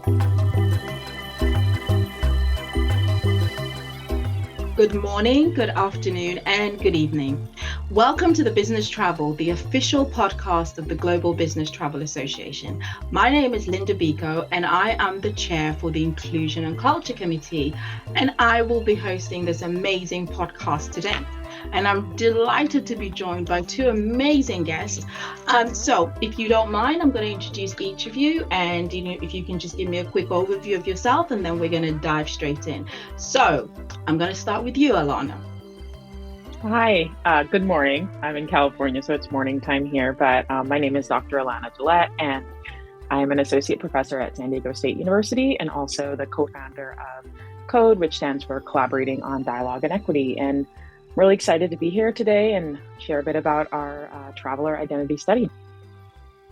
Good morning, good afternoon, and good evening. Welcome to the Business Travel, the official podcast of the Global Business Travel Association. My name is Linda Biko, and I am the chair for the Inclusion and Culture Committee, and I will be hosting this amazing podcast today. And I'm delighted to be joined by two amazing guests. So if you don't mind, I'm going to introduce each of you, and if you can just give me a quick overview of yourself, and then we're going to dive straight in. So I'm going to start with you, Alana. Hi, good morning. I'm in California, so it's morning time here, but my name is Dr. Alana Dillette, and I'm an associate professor at San Diego State University and also the co-founder of CODE, which stands for Collaborating on Dialogue and Equity. And I'm really excited to be here today and share a bit about our traveler identity study.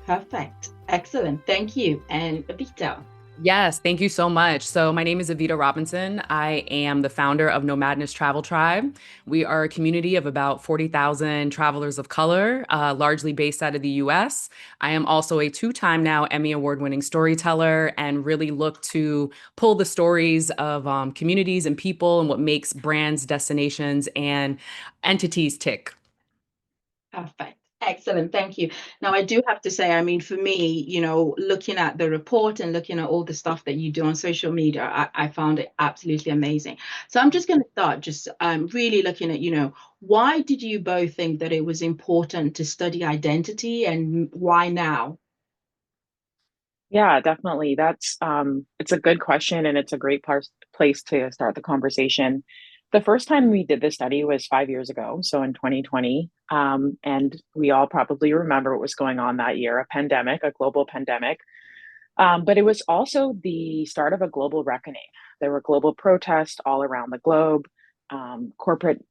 Perfect. Excellent. Thank you. And Evita. Yes, thank you so much. So my name is Evita Robinson. I am the founder of No Madness Travel Tribe. We are a community of about 40,000 travelers of color, largely based out of the US. I am also a two-time now Emmy Award-winning storyteller and really look to pull the stories of communities and people and what makes brands, destinations, and entities tick. Perfect. Excellent. Thank you. Now, I do have to say, I mean, for me, looking at the report and looking at all the stuff that you do on social media, I found it absolutely amazing. So I'm just going to start just really looking at, why did you both think that it was important to study identity and why now? Yeah, definitely. It's a good question and it's a great place to start the conversation. The first time we did this study was 5 years ago, so in 2020. And we all probably remember what was going on that year, a pandemic, a global pandemic. But it was also the start of a global reckoning. There were global protests all around the globe. Corporate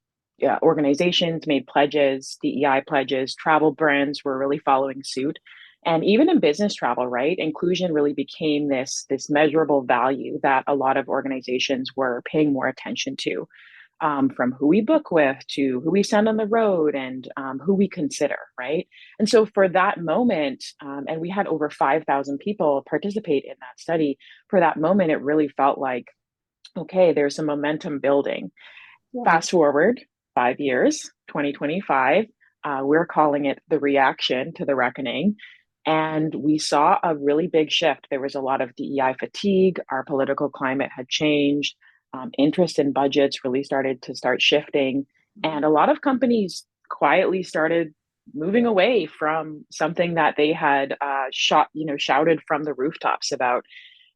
organizations made pledges, DEI pledges, travel brands were really following suit. And even in business travel, right, inclusion really became this measurable value that a lot of organizations were paying more attention to, from who we book with to who we send on the road and who we consider, right? And so for that moment, and we had over 5,000 people participate in that study, for that moment, it really felt like, okay, there's some momentum building. Yeah. Fast forward 5 years, 2025, we're calling it the reaction to the reckoning. And we saw a really big shift. There was a lot of DEI fatigue. Our political climate had changed. Interest in budgets really started to shifting. And a lot of companies quietly started moving away from something that they had shouted from the rooftops about.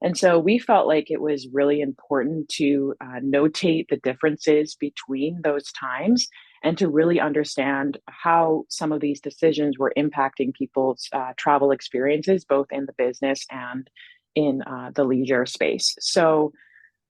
And so we felt like it was really important to notate the differences between those times and to really understand how some of these decisions were impacting people's travel experiences, both in the business and in the leisure space. So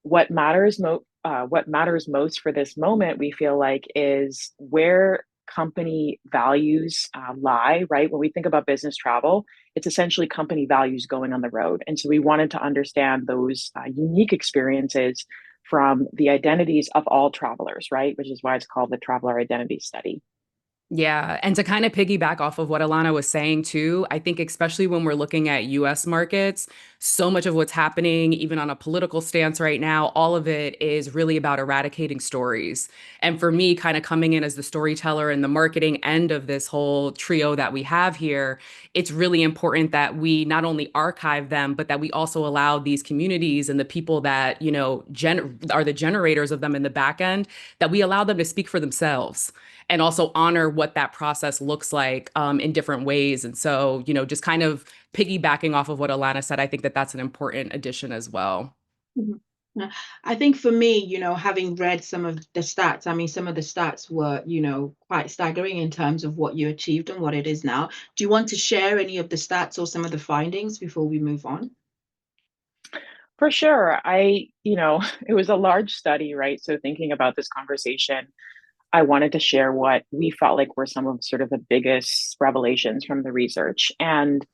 what matters most for this moment, we feel like, is where company values lie, right? When we think about business travel, it's essentially company values going on the road. And so we wanted to understand those unique experiences from the identities of all travelers, right? Which is why it's called the Traveler Identity Study. Yeah. And to kind of piggyback off of what Alana was saying too, I think especially when we're looking at US markets, so much of what's happening, even on a political stance right now, all of it is really about eradicating stories. And for me, kind of coming in as the storyteller and the marketing end of this whole trio that we have here, it's really important that we not only archive them, but that we also allow these communities and the people that, are the generators of them in the back end, that we allow them to speak for themselves and also honor what that process looks like in different ways. And so, just kind of piggybacking off of what Alana said, I think that that's an important addition as well. Mhm. Yeah. I think for me, having read some of the stats, I mean, some of the stats were, quite staggering in terms of what you achieved and what it is now. Do you want to share any of the stats or some of the findings before we move on? For sure. It was a large study, right? So thinking about this conversation, I wanted to share what we felt like were some of sort of the biggest revelations from the research. And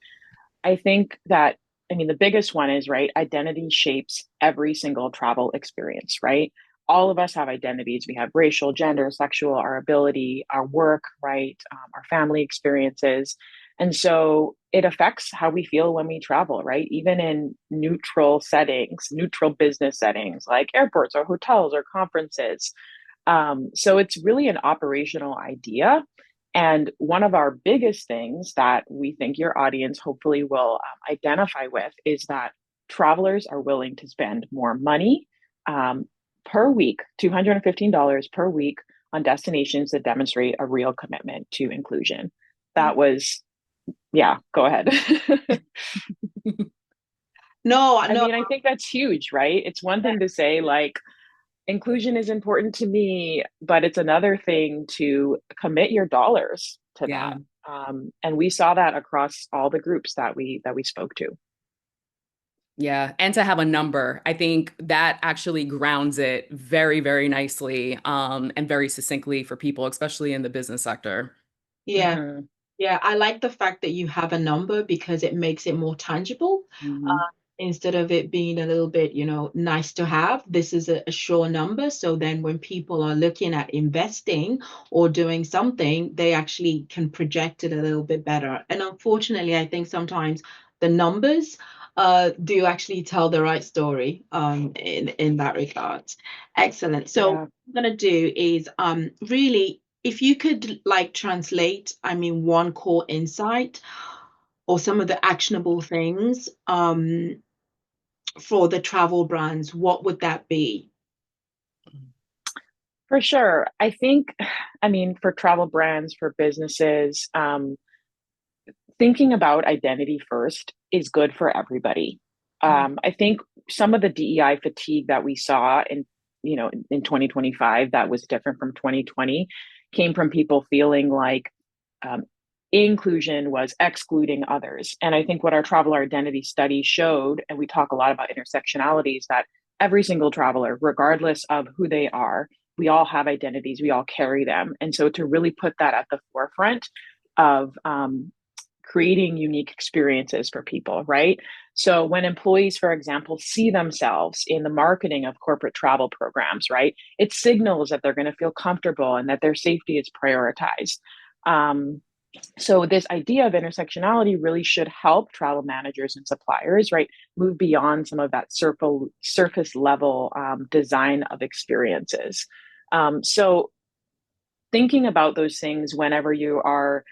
I think that, I mean, the biggest one is, right, identity shapes every single travel experience, right? All of us have identities. We have racial, gender, sexual, our ability, our work, right, our family experiences. And so it affects how we feel when we travel, right? Even in neutral settings, neutral business settings like airports or hotels or conferences. So it's really an operational idea. And one of our biggest things that we think your audience hopefully will identify with is that travelers are willing to spend more money um, per week, $215 per week on destinations that demonstrate a real commitment to inclusion. That was, yeah, go ahead. No, I no. mean, I think that's huge, right? It's one thing to say, like, inclusion is important to me, but it's another thing to commit your dollars to Yeah. that. And we saw that across all the groups that we spoke to. Yeah. And to have a number, I think that actually grounds it very, very nicely, and very succinctly for people, especially in the business sector. Yeah. Mhm. Yeah, I like the fact that you have a number because it makes it more tangible. Mhm. Instead of it being a little bit, nice to have, this is a sure number. So then when people are looking at investing or doing something, they actually can project it a little bit better. And unfortunately, I think sometimes the numbers do actually tell the right story in that regard. Excellent. So Yeah. what I'm going to do is really, if you could like translate, I mean, one core insight or some of the actionable things for the travel brands, what would that be? For sure. I think, I mean, for travel brands, for businesses, thinking about identity first is good for everybody. I think some of the DEI fatigue that we saw in 2025 that was different from 2020 came from people feeling like um, inclusion was excluding others. And I think what our traveler identity study showed, and we talk a lot about intersectionality, is that every single traveler, regardless of who they are, we all have identities, we all carry them. And so to really put that at the forefront of creating unique experiences for people, right? So when employees, for example, see themselves in the marketing of corporate travel programs, right, it signals that they're going to feel comfortable and that their safety is prioritized. Um, so this idea of intersectionality really should help travel managers and suppliers, right, move beyond some of that surface level design of experiences. So thinking about those things whenever you are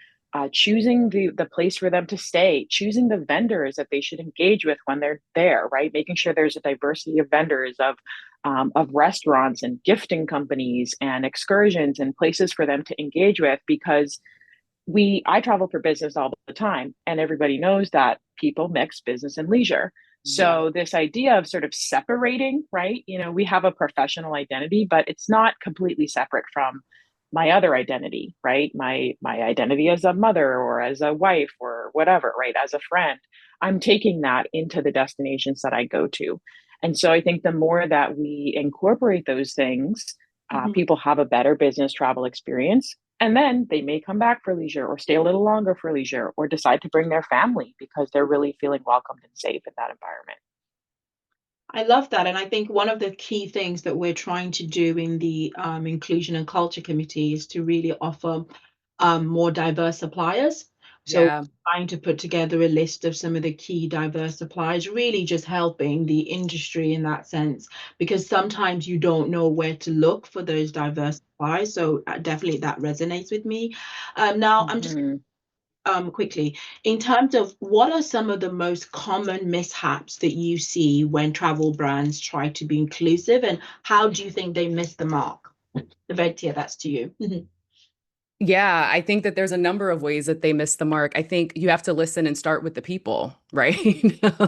choosing the place for them to stay, choosing the vendors that they should engage with when they're there, right? Making sure there's a diversity of vendors of restaurants and gifting companies and excursions and places for them to engage with, because I travel for business all the time, and everybody knows that people mix business and leisure. Yeah. So this idea of sort of separating, right? We have a professional identity, but it's not completely separate from my other identity, right? My identity as a mother or as a wife or whatever, right? As a friend. I'm taking that into the destinations that I go to. And so I think the more that we incorporate those things, Mhm. people have a better business travel experience. And then they may come back for leisure or stay a little longer for leisure or decide to bring their family because they're really feeling welcomed and safe in that environment. I love that. And I think one of the key things that we're trying to do in the Inclusion and Culture Committee is to really offer more diverse suppliers. So Yeah. trying to put together a list of some of the key diverse suppliers, really just helping the industry in that sense, because sometimes you don't know where to look for those diverse suppliers. So definitely that resonates with me. Now I'm just Mhm. quickly, in terms of what are some of the most common mishaps that you see when travel brands try to be inclusive, and how do you think they miss the mark? Eventia, that's to you. Yeah, I think that there's a number of ways that they miss the mark. I think you have to listen and start with the people, right?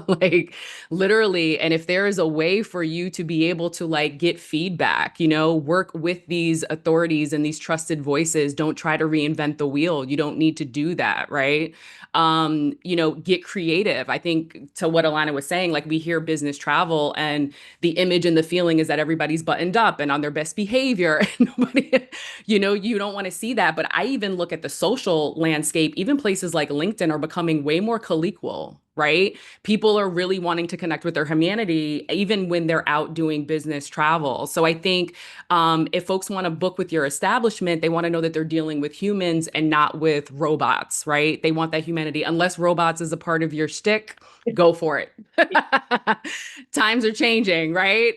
Like literally. And if there is a way for you to be able to like get feedback, work with these authorities and these trusted voices, don't try to reinvent the wheel. You don't need to do that, right? Get creative. I think to what Alana was saying, like we hear business travel and the image and the feeling is that everybody's buttoned up and on their best behavior. And nobody, you don't want to see that. But I even look at the social landscape, even places like LinkedIn are becoming way more collegial, right? People are really wanting to connect with their humanity, even when they're out doing business travel. So I think if folks want to book with your establishment, they want to know that they're dealing with humans and not with robots, right? They want that humanity. Unless robots is a part of your shtick, go for it. Times are changing, right?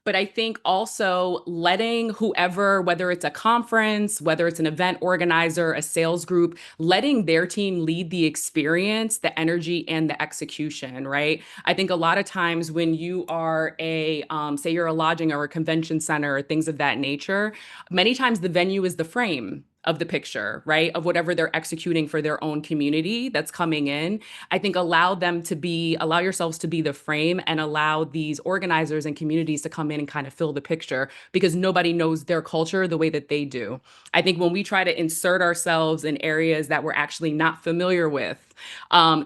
But I think also letting whoever, whether it's a conference, whether it's an event organizer, a sales group, letting their team lead the experience, the energy, and the execution, right? I think a lot of times when you are say you're a lodging or a convention center or things of that nature, many times the venue is the frame of the picture, right? Of whatever they're executing for their own community that's coming in. I think allow yourselves to be the frame and allow these organizers and communities to come in and kind of fill the picture because nobody knows their culture the way that they do. I think when we try to insert ourselves in areas that we're actually not familiar with,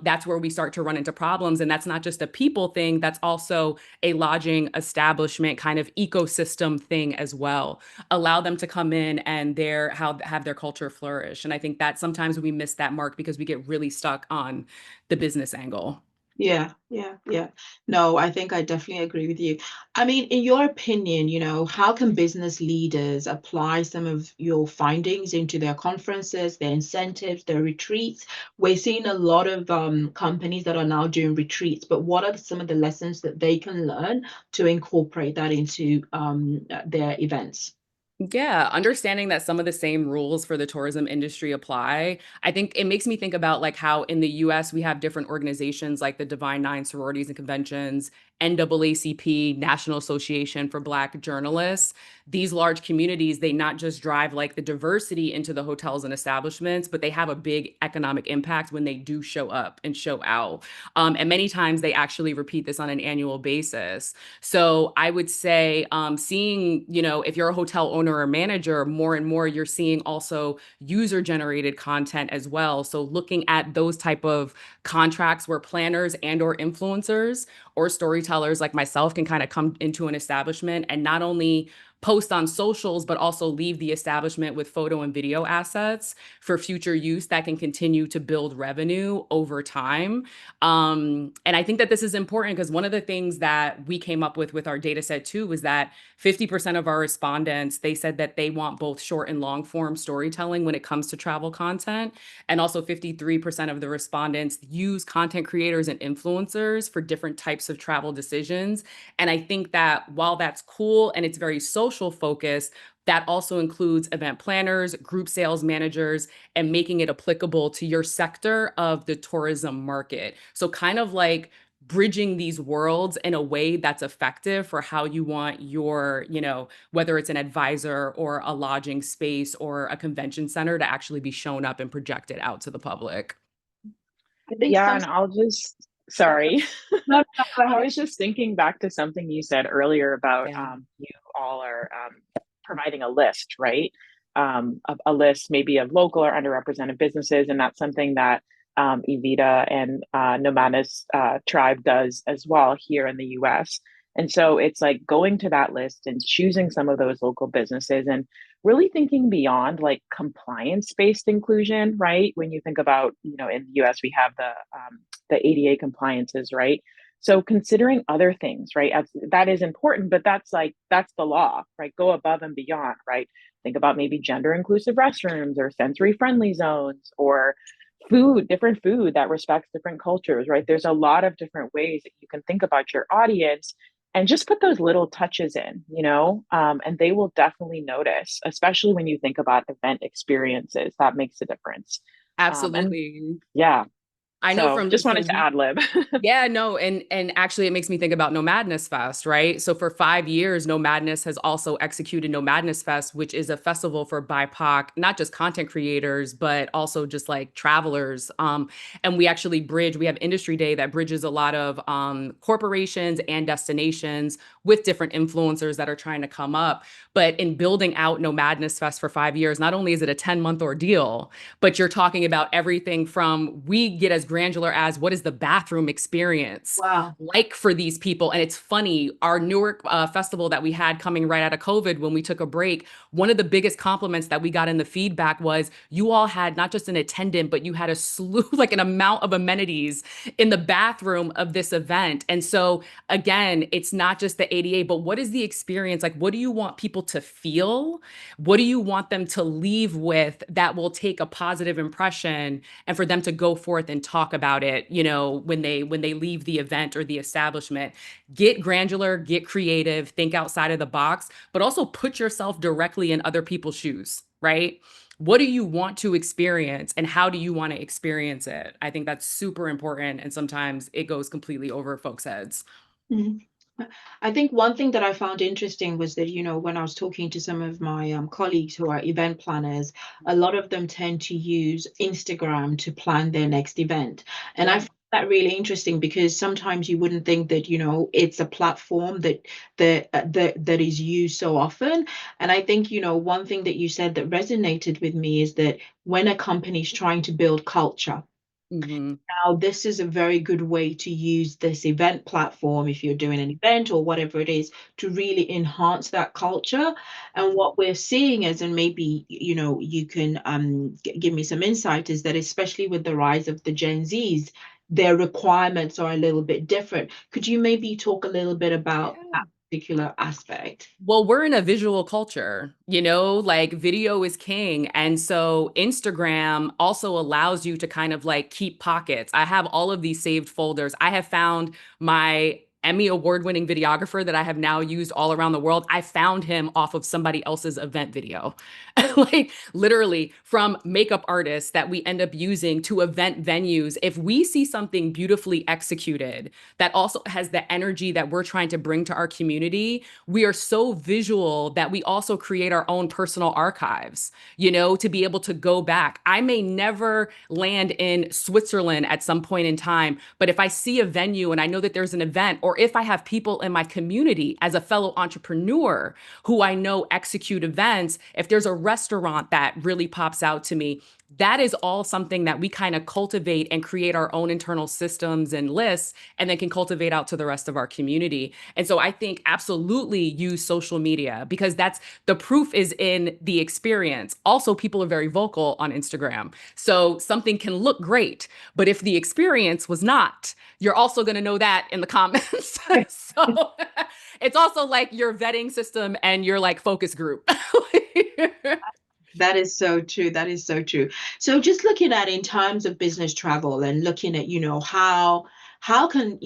that's where we start to run into problems. And that's not just a people thing, that's also a lodging establishment kind of ecosystem thing as well. Allow them to come in and have their culture flourish. And I think that sometimes we miss that mark because we get really stuck on the business angle. Yeah, yeah, yeah. No, I think I definitely agree with you. I mean, in your opinion, how can business leaders apply some of your findings into their conferences, their incentives, their retreats? We're seeing a lot of companies that are now doing retreats, but what are some of the lessons that they can learn to incorporate that into their events? Yeah, understanding that some of the same rules for the tourism industry apply. I think it makes me think about like how in the US we have different organizations like the Divine Nine Sororities and Conventions, NAACP, National Association for Black Journalists. These large communities, they not just drive like the diversity into the hotels and establishments, but they have a big economic impact when they do show up and show out. And many times they actually repeat this on an annual basis. So I would say seeing, if you're a hotel owner or manager, more and more you're seeing also user generated content as well. So looking at those type of contracts where planners and or influencers or storytellers like myself can kind of come into an establishment and not only post on socials, but also leave the establishment with photo and video assets for future use that can continue to build revenue over time. And I think that this is important because one of the things that we came up with our data set too was that 50% of our respondents, they said that they want both short and long form storytelling when it comes to travel content. And also 53% of the respondents use content creators and influencers for different types of travel decisions. And I think that while that's cool and it's very social focused, that also includes event planners, group sales managers, and making it applicable to your sector of the tourism market. So kind of like bridging these worlds in a way that's effective for how you want your, whether it's an advisor or a lodging space or a convention center to actually be shown up and projected out to the public. I think Yeah, and sorry. No, no, go I ahead. was just thinking back to something you said earlier about Yeah. you all are providing a list, right? A list maybe of local or underrepresented businesses, and that's something that Evita and Nomadis tribe does as well here in the US. And so it's like going to that list and choosing some of those local businesses and really thinking beyond like compliance-based inclusion, right? When you think about, in the US, we have the ADA compliances, right? So considering other things, right? That is important, but that's the law, right? Go above and beyond, right? Think about maybe gender inclusive restrooms or sensory friendly zones or different food that respects different cultures, right? There's a lot of different ways that you can think about your audience and just put those little touches in, and they will definitely notice, especially when you think about event experiences. That makes a difference. And Absolutely. yeah, I know so just wanted to ad lib. Yeah, no, and actually it makes me think about No Madness Fest, right? So for 5 years, No Madness has also executed No Madness Fest, which is a festival for BIPOC, not just content creators, but also just like travelers. And we actually we have Industry Day that bridges a lot of corporations and destinations with different influencers that are trying to come up. But in building out No Madness Fest for 5 years, not only is it a 10-month ordeal, but you're talking about everything from we get as granular as what is the bathroom experience Wow. like for these people. And it's funny, our Newark festival that we had coming right out of COVID when we took a break, one of the biggest compliments that we got in the feedback was you all had not just an attendant, but you had a slew, like an amount of amenities in the bathroom of this event. And so again, it's not just the ADA, but what is the experience? Like, what do you want people to feel? What do you want them to leave with that will take a positive impression and for them to go forth and talk about it, you know, when they leave the event or the establishment? Get granular, get creative, think outside of the box, but also put yourself directly in other people's shoes, right? What do you want to experience and how do you want to experience it? I think that's super important. And sometimes it goes completely over folks' heads. Mhm. I think one thing that I found interesting was that, when I was talking to some of my colleagues who are event planners, a lot of them tend to use Instagram to plan their next event. And I Yeah. find that really interesting because sometimes you wouldn't think that, it's a platform that is used so often. And I think, one thing that you said that resonated with me is that when a company's trying to build culture, Hmm. now, this is a very good way to use this event platform if you're doing an event or whatever it is to really enhance that culture. And what we're seeing is, and maybe you can give me some insight, is that especially with the rise of the Gen Zs, their requirements are a little bit different. Could you maybe talk a little bit about Yeah. that particular aspect? Well, we're in a visual culture, you know, like video is king. And so Instagram also allows you to kind of like keep pockets. I have all of these saved folders. I have found my Emmy award-winning videographer that I have now used all around the world. I found him off of somebody else's event video. Like literally from makeup artists that we end up using to event venues. If we see something beautifully executed that also has the energy that we're trying to bring to our community, we are so visual that we also create our own personal archives, you know, to be able to go back. I may never land in Switzerland at some point in time, but if I see a venue and I know that there's an event, or if I have people in my community as a fellow entrepreneur who I know execute events, if there's a restaurant that really pops out to me, that is all something that we kind of cultivate and create our own internal systems and lists and then can cultivate out to the rest of our community. And so I think absolutely use social media because that's the proof is in the experience. Also, people are very vocal on Instagram. So something can look great, but if the experience was not, you're also going to know that in the comments. So it's also like your vetting system and your like focus group. That is so true. That is so true. So just looking at in terms of business travel and looking at, how can,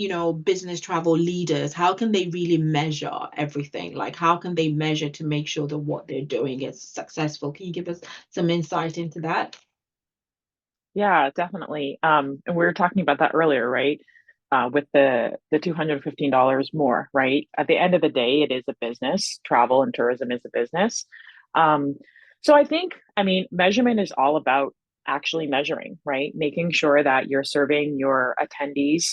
business travel leaders, how can they really measure everything? Like how can they measure to make sure that what they're doing is successful? Can you give us some insight into that? Yeah, definitely. And we were talking about that earlier, right? With the $215 more, right? At the end of the day, it is a business. Travel and tourism is a business. Um, so I think, I mean, measurement is all about actually measuring, right? Making sure that you're serving your attendees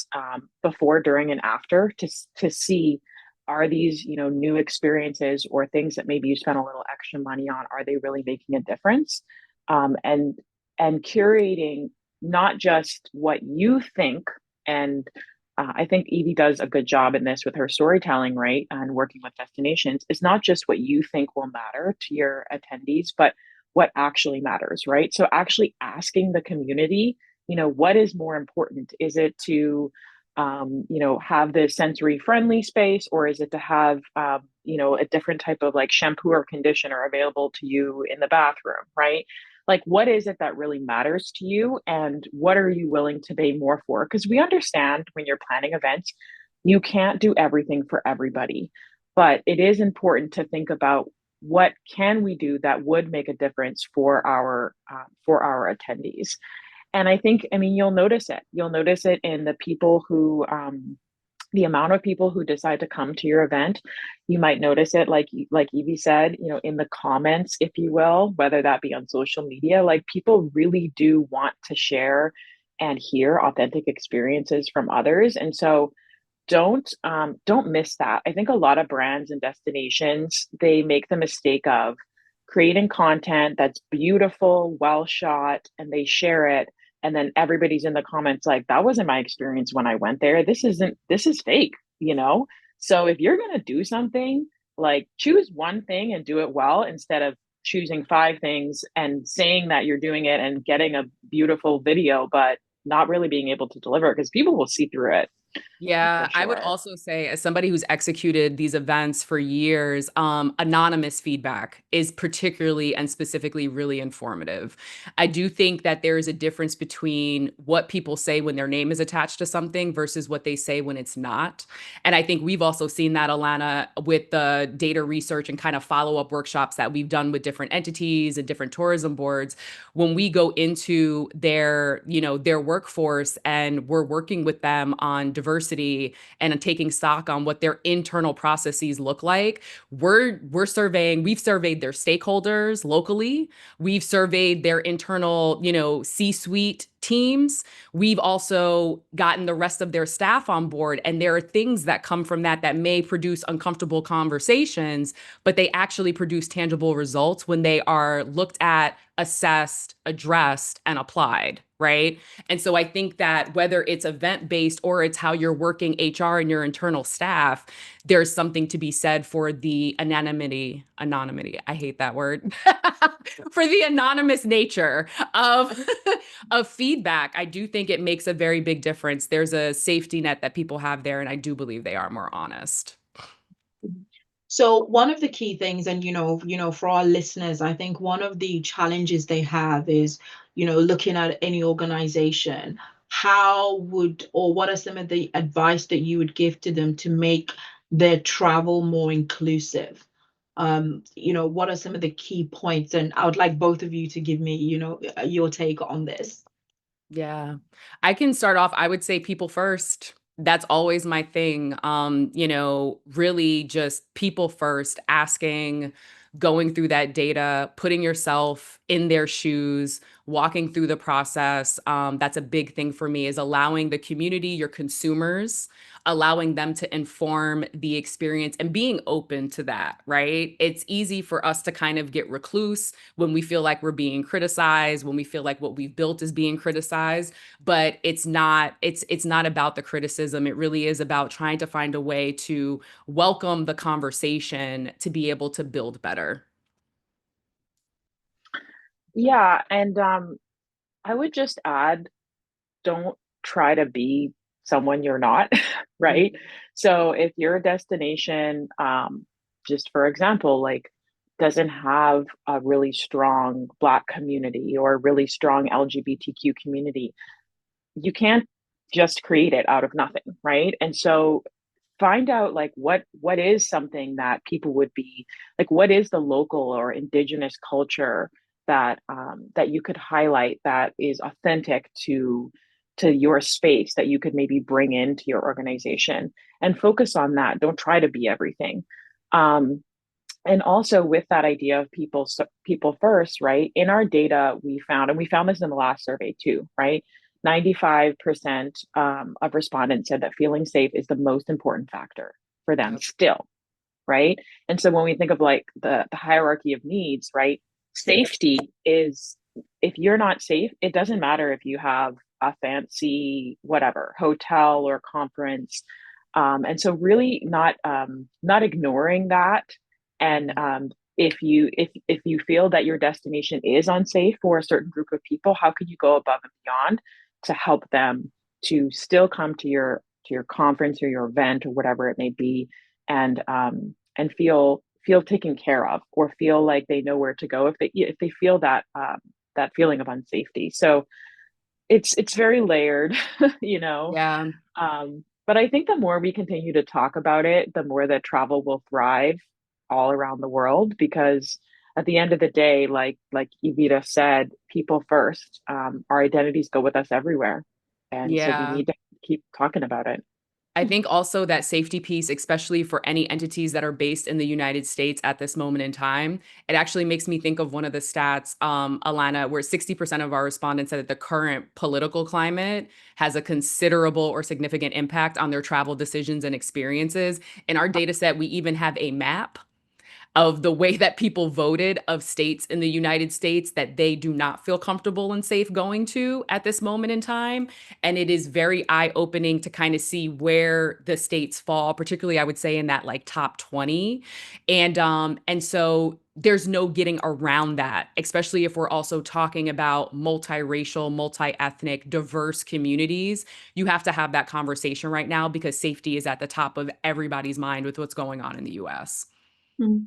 before, during, and after to see are these, new experiences or things that maybe you spent a little extra money on, are they really making a difference? And curating not just what you think. And I think Evie does a good job in this with her storytelling, right? And working with destinations. It's not just what you think will matter to your attendees, but what actually matters, right? So actually asking the community, what is more important? Is it to have the sensory friendly space, or is it to have, a different type of like shampoo or conditioner available to you in the bathroom, right? Like, what is it that really matters to you, and what are you willing to pay more for? Because we understand when you're planning events, you can't do everything for everybody, but it is important to think about what can we do that would make a difference for our attendees. And I think, I mean, you'll notice it. You'll notice it in the people who, the amount of people who decide to come to your event. You might notice it, like Evie said, in the comments, if you will, whether that be on social media. Like people really do want to share and hear authentic experiences from others, and so don't miss that. I think a lot of brands and destinations, they make the mistake of creating content that's beautiful, well shot, and they share it, And then everybody's in the comments like, that wasn't my experience when I went there. This is fake, you know? So if you're going to do something, like choose one thing and do it well instead of choosing five things and saying that you're doing it and getting a beautiful video, but not really being able to deliver because people will see through it for Yeah, I would sure. also say, as somebody who's executed these events for years, anonymous feedback is particularly and specifically really informative. I do think that there is a difference between what people say when their name is attached to something versus what they say when it's not. And I think we've also seen that, Alana, with the data research and kind of follow-up workshops that we've done with different entities and different tourism boards. When we go into their, their workforce and we're working with them on diversity and taking stock on what their internal processes look like, we've surveyed their stakeholders locally, we've surveyed their internal, C-suite teams. We've also gotten the rest of their staff on board. And there are things that come from that may produce uncomfortable conversations, but they actually produce tangible results when they are looked at, assessed, addressed, and applied, right? And so I think that whether it's event-based or it's how you're working HR and your internal staff, there's something to be said for the anonymity, I hate that word, for the anonymous nature of of feedback. I do think it makes a very big difference. There's a safety net that people have there, and I do believe they are more honest. So one of the key things, and for our listeners, I think one of the challenges they have is, looking at any organization, what are some of the advice that you would give to them to make their travel more inclusive? What are some of the key points? And I would like both of you to give me, your take on this. Yeah. I can start off, I would say people first. That's always my thing. Really just people first, asking, going through that data, putting yourself in their shoes, walking through the process. That's a big thing for me, is allowing the community, your consumers, allowing them to inform the experience and being open to that, right? It's easy for us to kind of get recluse when we feel like we're being criticized, when we feel like what we've built is being criticized, but it's not about the criticism. It really is about trying to find a way to welcome the conversation to be able to build better. Yeah, and I would just add, don't try to be someone you're not, right? So if your destination, just for example, like doesn't have a really strong Black community or a really strong LGBTQ community, you can't just create it out of nothing, right? And so find out like what is something that people would be like, what is the local or indigenous culture that you could highlight that is authentic to your space that you could maybe bring into your organization and focus on that. Don't try to be everything. And also with that idea of people first, right? In our data, we found, and we found this in the last survey too, right? 95% of respondents said that feeling safe is the most important factor for them Yep. still, right? And so when we think of like the hierarchy of needs, right? Safety is, if you're not safe, it doesn't matter if you have a fancy whatever hotel or conference. And so really not ignoring that. And if you feel that your destination is unsafe for a certain group of people, how can you go above and beyond to help them to still come to your conference or your event or whatever it may be, and feel taken care of or feel like they know where to go if they feel that that feeling of unsafety. So it's very layered, you know. Yeah. But I think the more we continue to talk about it, the more that travel will thrive all around the world because at the end of the day, like Evita said, people first. Our identities go with us everywhere. And so we Yeah. need to keep talking about it. I think also that safety piece, especially for any entities that are based in the United States at this moment in time, it actually makes me think of one of the stats, Alana, where 60% of our respondents said that the current political climate has a considerable or significant impact on their travel decisions and experiences. In our data set, we even have a map of the way that people voted of states in the United States that they do not feel comfortable and safe going to at this moment in time. And it is very eye-opening to kind of see where the states fall, particularly I would say in that like top 20. And so there's no getting around that, especially if we're also talking about multiracial, multi-ethnic, diverse communities. You have to have that conversation right now because safety is at the top of everybody's mind with what's going on in the US. Mm.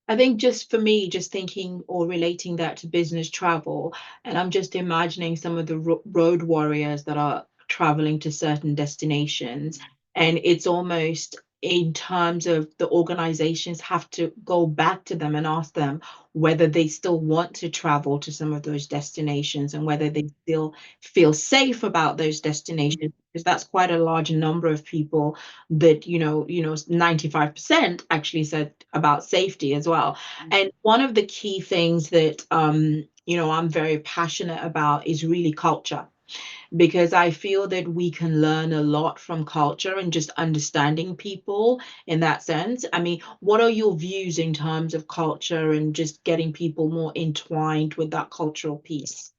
I think just for me, just thinking or relating that to business travel, and I'm just imagining some of the road warriors that are traveling to certain destinations, and it's almost in terms of the organizations have to go back to them and ask them whether they still want to travel to some of those destinations and whether they still feel safe about those destinations, because that's quite a large number of people that 95% actually said about safety as well. And one of the key things that I'm very passionate about is really culture, because I feel that we can learn a lot from culture and just understanding people in that sense. I mean, what are your views in terms of culture and just getting people more entwined with that cultural piece?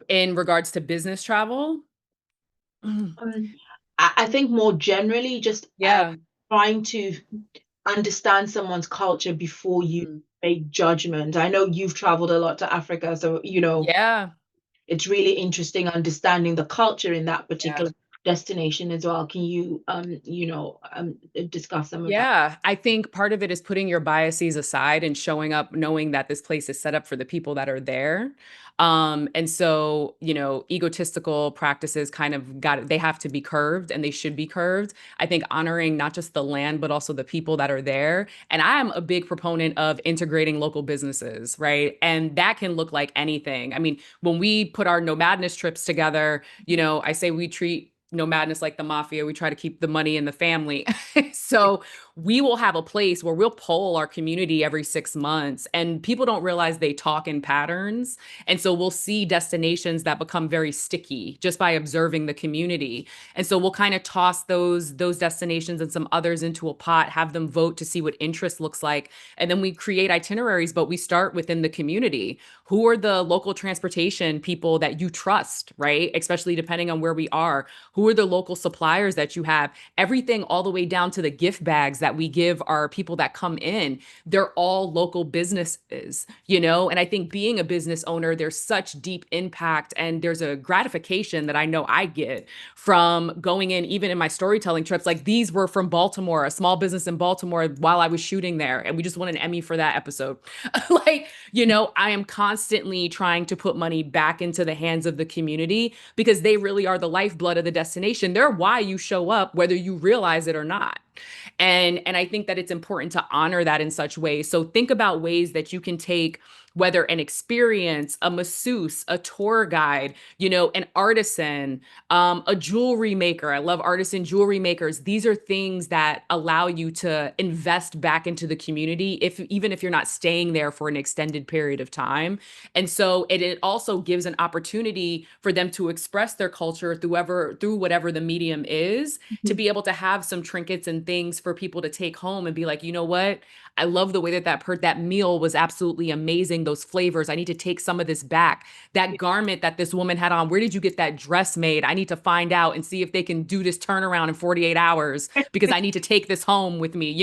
In regards to business travel? Um, I think more generally, just Yeah. trying to understand someone's culture before you Mm. make judgment. I know you've traveled a lot to Africa, so Yeah. it's really interesting understanding the culture in that Yeah. particular destination as well. Can you discuss some of that? Yeah, I think part of it is putting your biases aside and showing up knowing that this place is set up for the people that are there. And so, egotistical practices kind of they have to be curved and they should be curved. I think honoring not just the land, but also the people that are there. And I'm a big proponent of integrating local businesses, right? And that can look like anything. I mean, when we put our No Madness trips together, I say we treat No Madness like the mafia. We try to keep the money in the family. So we will have a place where we'll poll our community every 6 months, and people don't realize they talk in patterns. And so we'll see destinations that become very sticky just by observing the community. And so we'll kind of toss those destinations and some others into a pot, have them vote to see what interest looks like. And then we create itineraries, but we start within the community. Who are the local transportation people that you trust, right? Especially depending on where we are. Who are the local suppliers that you have? Everything all the way down to the gift bags that we give our people that come in. They're all local businesses, And I think being a business owner, there's such deep impact and there's a gratification that I know I get from going in, even in my storytelling trips. Like these were from Baltimore, a small business in Baltimore while I was shooting there. And we just won an Emmy for that episode. I am constantly trying to put money back into the hands of the community because they really are the lifeblood of the destination. They're why you show up, whether you realize it or not. And I think that it's important to honor that in such ways. So think about ways that you can take whether an experience, a masseuse, a tour guide, an artisan, a jewelry maker. I love artisan jewelry makers. These are things that allow you to invest back into the community, even if you're not staying there for an extended period of time. And so it also gives an opportunity for them to express their culture through whatever the medium is, to be able to have some trinkets and things for people to take home and be like, you know what? I love the way that meal was absolutely amazing. Those flavors. I need to take some of this back. That garment that this woman had on, where did you get that dress made? I need to find out and see if they can do this turnaround in 48 hours because I need to take this home with me.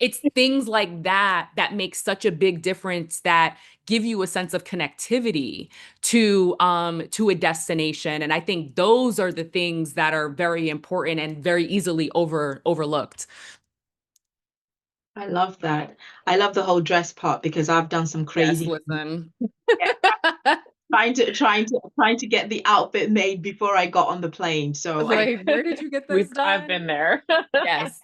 It's things like that that make such a big difference, that give you a sense of connectivity to a destination. And I think those are the things that are very important and very easily overlooked. I love that. I love the whole dress part because I've done some Yes, crazy listen. trying to get the outfit made before I got on the plane. So I Like, where did you get this I've done? been there. Yes.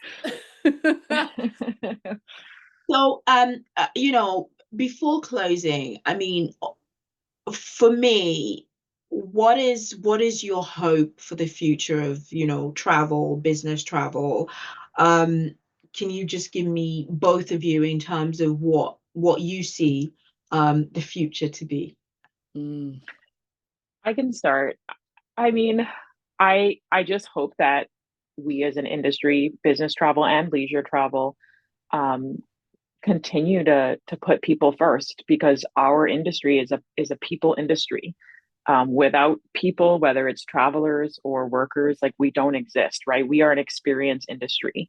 so before closing, I mean, for me, what is your hope for the future of travel, business travel? Um, can you just give me, both of you, in terms of what you see the future to be? Mm, I can start. I mean, I just hope that we as an industry, business travel and leisure travel, um, continue to put people first, because our industry is a people industry. Without people, whether it's travelers or workers, like, we don't exist, right? We are an experience industry.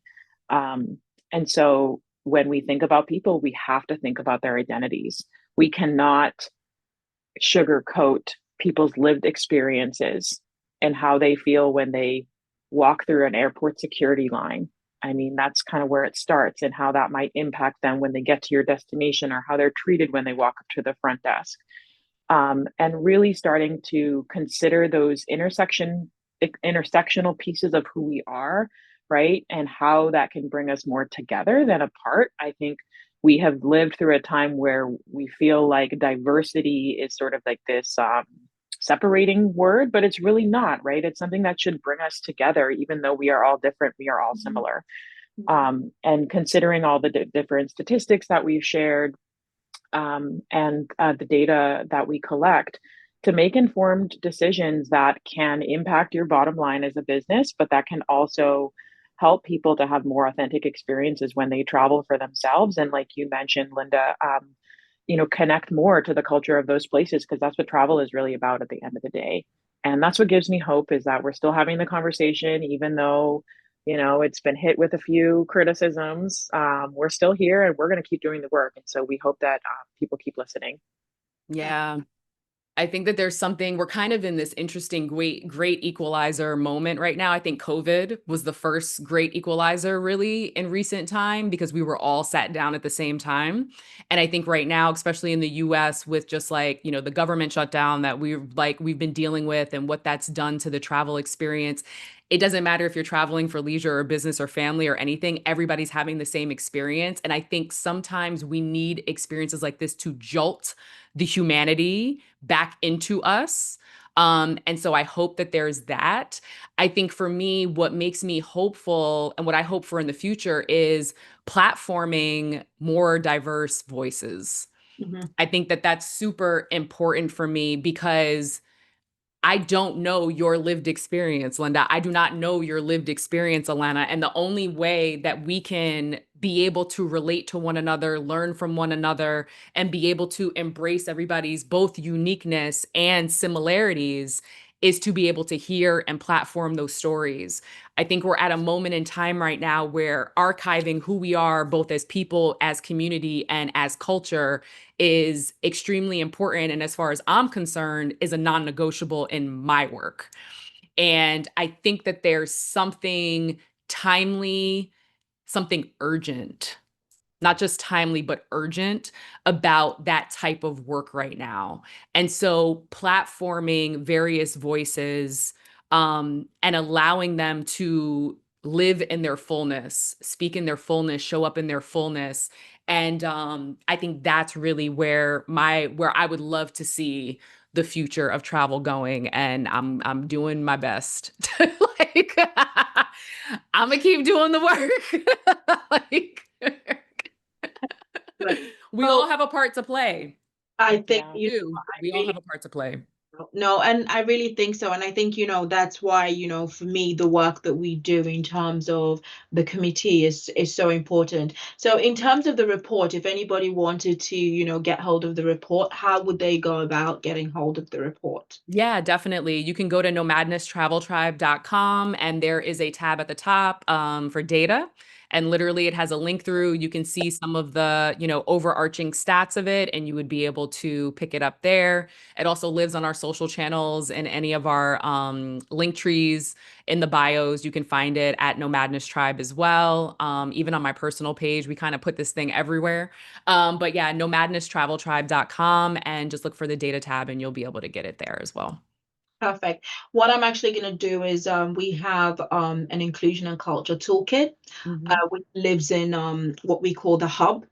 Um, and so when we think about people, we have to think about their identities. We cannot sugarcoat people's lived experiences and how they feel when they walk through an airport security line. I mean, that's kind of where it starts, and how that might impact them when they get to your destination, or how they're treated when they walk up to the front desk. And really starting to consider those intersectional pieces of who we are, right? And how that can bring us more together than apart. I think we have lived through a time where we feel like diversity is sort of like this separating word, but it's really not, right? It's something that should bring us together. Even though we are all different, we are all similar. And considering all the different statistics that we've shared, and the data that we collect, to make informed decisions that can impact your bottom line as a business, but that can also help people to have more authentic experiences when they travel for themselves. And like you mentioned, Linda, connect more to the culture of those places, because that's what travel is really about at the end of the day. And that's what gives me hope, is that we're still having the conversation, even though, it's been hit with a few criticisms. We're still here, and we're going to keep doing the work. And so we hope that people keep listening. Yeah. I think that there's something, we're kind of in this interesting great equalizer moment right now. I think COVID was the first great equalizer really in recent time, because we were all sat down at the same time. And I think right now, especially in the US, with just like, the government shutdown that we've been dealing with, and what that's done to the travel experience. It doesn't matter if you're traveling for leisure or business or family or anything, everybody's having the same experience. And I think sometimes we need experiences like this to jolt the humanity back into us. And so I hope that there's that. I think for me, what makes me hopeful and what I hope for in the future is platforming more diverse voices. I think that that's super important for me, because I don't know your lived experience, Linda. I do not know your lived experience, Alana. And the only way that we can be able to relate to one another, learn from one another, and be able to embrace everybody's both uniqueness and similarities is to be able to hear and platform those stories. I think we're at a moment in time right now where archiving who we are, both as people, as community, and as culture, is extremely important. And as far as I'm concerned, is a non-negotiable in my work. And I think that there's something timely, something urgent, not just timely, but urgent about that type of work right now. And so platforming various voices, and allowing them to live in their fullness, speak in their fullness, show up in their fullness. And I think that's really where I would love to see the future of travel going. And I'm doing my best to like I'm gonna keep doing the work. like we all have a part to play. I think, We all have a part to play. no, and I really think so. And I think, that's why, for me, the work that we do in terms of the committee is so important. So in terms of the report, if anybody wanted to, get hold of the report, how would they go about getting hold of the report? Yeah, definitely. You can go to nomadnesstraveltribe.com, and there is a tab at the top for data. And literally it has a link through. You can see some of the, overarching stats of it, and you would be able to pick it up there. It also lives on our social channels and any of our link trees in the bios. You can find it at Nomadness Tribe as well. Even on my personal page, we kind of put this thing everywhere. But yeah, nomadnesstraveltribe.com, and just look for the data tab and you'll be able to get it there as well. Perfect. What I'm actually going to do is we have an inclusion and culture toolkit, which lives in what we call the hub,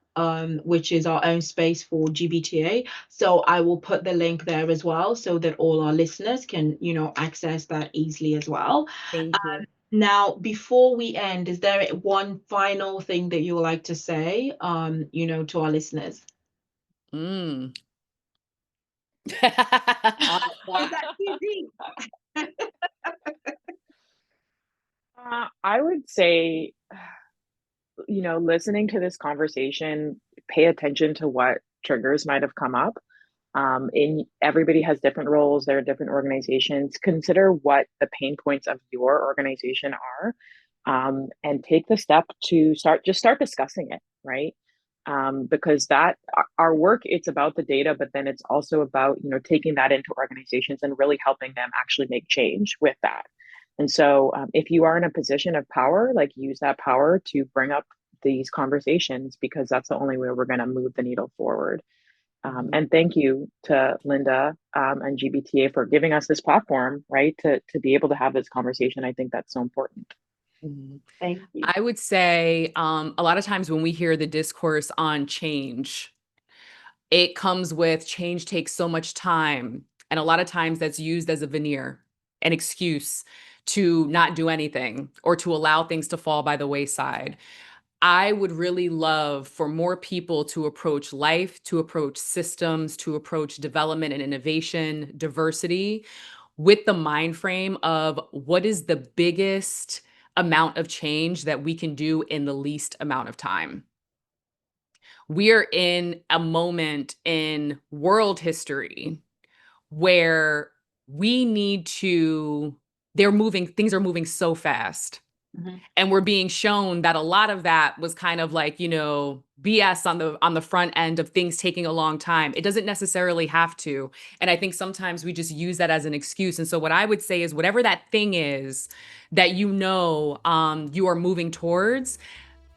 which is our own space for GBTA. So I will put the link there as well, so that all our listeners can, access that easily as well. Thank you. Now, before we end, is there one final thing that you would like to say, to our listeners? Mm. Is that too deep? I would say, listening to this conversation pay attention to what triggers might have come up. Everybody has different roles, there are different organizations. Consider what the pain points of your organization are, and take the step to start discussing it, right? Because our work, it's about the data, but then it's also about, taking that into organizations and really helping them actually make change with that. And so if you are in a position of power, like, use that power to bring up these conversations, because that's the only way we're going to move the needle forward. And thank you to Linda and GBTA for giving us this platform, right, to be able to have this conversation. I think that's so important. Thank you. I would say a lot of times when we hear the discourse on change, it comes with change takes so much time. And a lot of times that's used as a veneer, an excuse to not do anything or to allow things to fall by the wayside. I would really love for more people to approach life, to approach systems, to approach development and innovation, diversity, with the mind frame of what is the biggest amount of change that we can do in the least amount of time. We are in a moment in world history where we need to, things are moving so fast. And we're being shown that a lot of that was kind of like, BS on the front end of things taking a long time. It doesn't necessarily have to. And I think sometimes we just use that as an excuse. And so what I would say is, whatever that thing is that you are moving towards,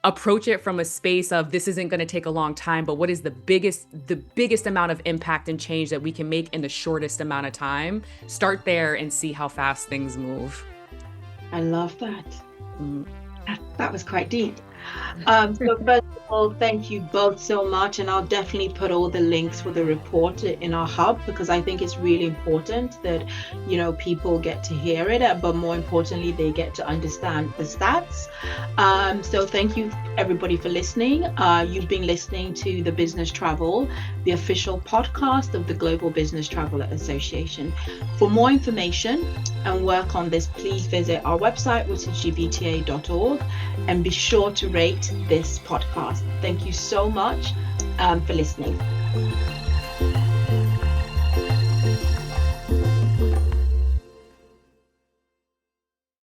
approach it from a space of, this isn't going to take a long time, but what is the biggest amount of impact and change that we can make in the shortest amount of time? Start there and see how fast things move. I love that. That was quite deep. So first of all, thank you both so much, and I'll definitely put all the links for the report in our hub, because I think it's really important that people get to hear it, but more importantly, they get to understand the stats. So thank you everybody for listening. You've been listening to The Business Travel, the official podcast of the Global Business Travel Association. For more information and work on this, please visit our website, which is gbta.org, and be sure to rate this podcast. Thank you so much for listening.